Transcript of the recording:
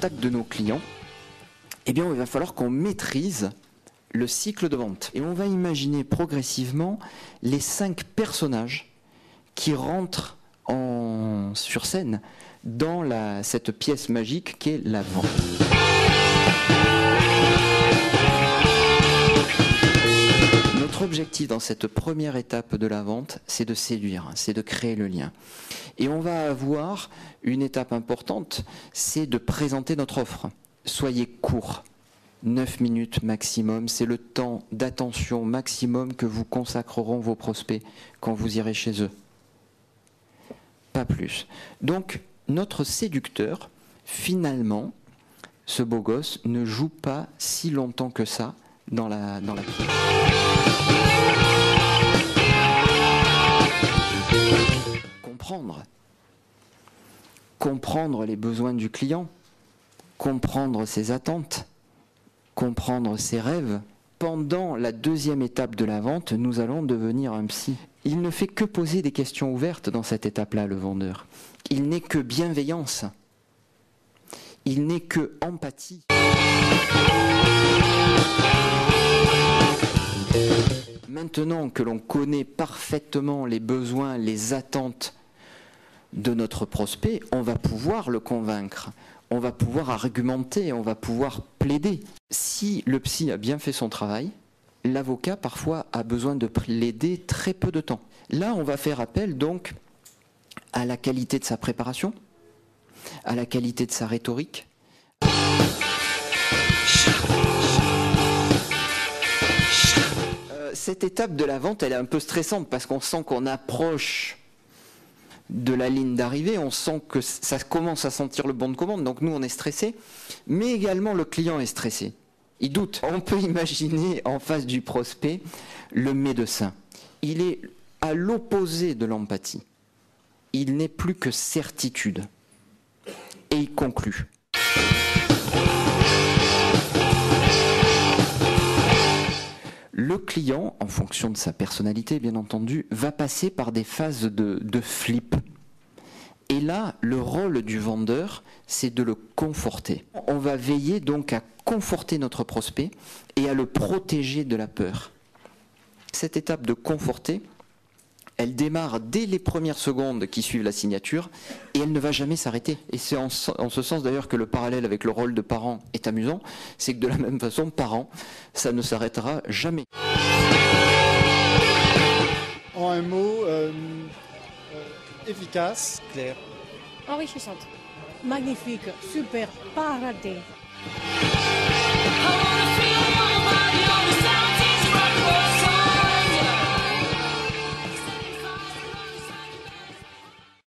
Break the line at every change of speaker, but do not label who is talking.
contact de nos clients, eh bien, il va falloir qu'on maîtrise le cycle de vente. Et on va imaginer progressivement les 5 personnages qui rentrent sur scène dans cette pièce magique qu'est la vente. Notre objectif dans cette première étape de la vente, c'est de séduire, c'est de créer le lien. Et on va avoir une étape importante, c'est de présenter notre offre. Soyez court. 9 minutes maximum, c'est le temps d'attention maximum que vous consacreront vos prospects quand vous irez chez eux. Pas plus. Donc, notre séducteur, finalement, ce beau gosse, ne joue pas si longtemps que ça dans la pièce. Comprendre les besoins du client, comprendre ses attentes, comprendre ses rêves. Pendant la deuxième étape de la vente, nous allons devenir un psy. Il ne fait que poser des questions ouvertes dans cette étape-là, le vendeur. Il n'est que bienveillance. Il n'est que empathie. Maintenant que l'on connaît parfaitement les besoins, les attentes de notre prospect, on va pouvoir le convaincre. On va pouvoir argumenter, on va pouvoir plaider. Si le psy a bien fait son travail, l'avocat parfois a besoin de plaider très peu de temps. Là, on va faire appel donc à la qualité de sa préparation, à la qualité de sa rhétorique. Cette étape de la vente, elle est un peu stressante parce qu'on sent qu'on approche de la ligne d'arrivée, on sent que ça commence à sentir le bon de commande, donc nous on est stressé, mais également le client est stressé, il doute. On peut imaginer en face du prospect le médecin, il est à l'opposé de l'empathie, il n'est plus que certitude, et il conclut. Le client, en fonction de sa personnalité bien entendu, va passer par des phases de flip. Et là, le rôle du vendeur, c'est de le conforter. On va veiller donc à conforter notre prospect et à le protéger de la peur. Cette étape de conforter, elle démarre dès les premières secondes qui suivent la signature et elle ne va jamais s'arrêter. Et c'est en ce sens d'ailleurs que le parallèle avec le rôle de parent est amusant, c'est que de la même façon, parent, ça ne s'arrêtera jamais.
En un mot, efficace,
clair,
enrichissante, magnifique, super, pas raté.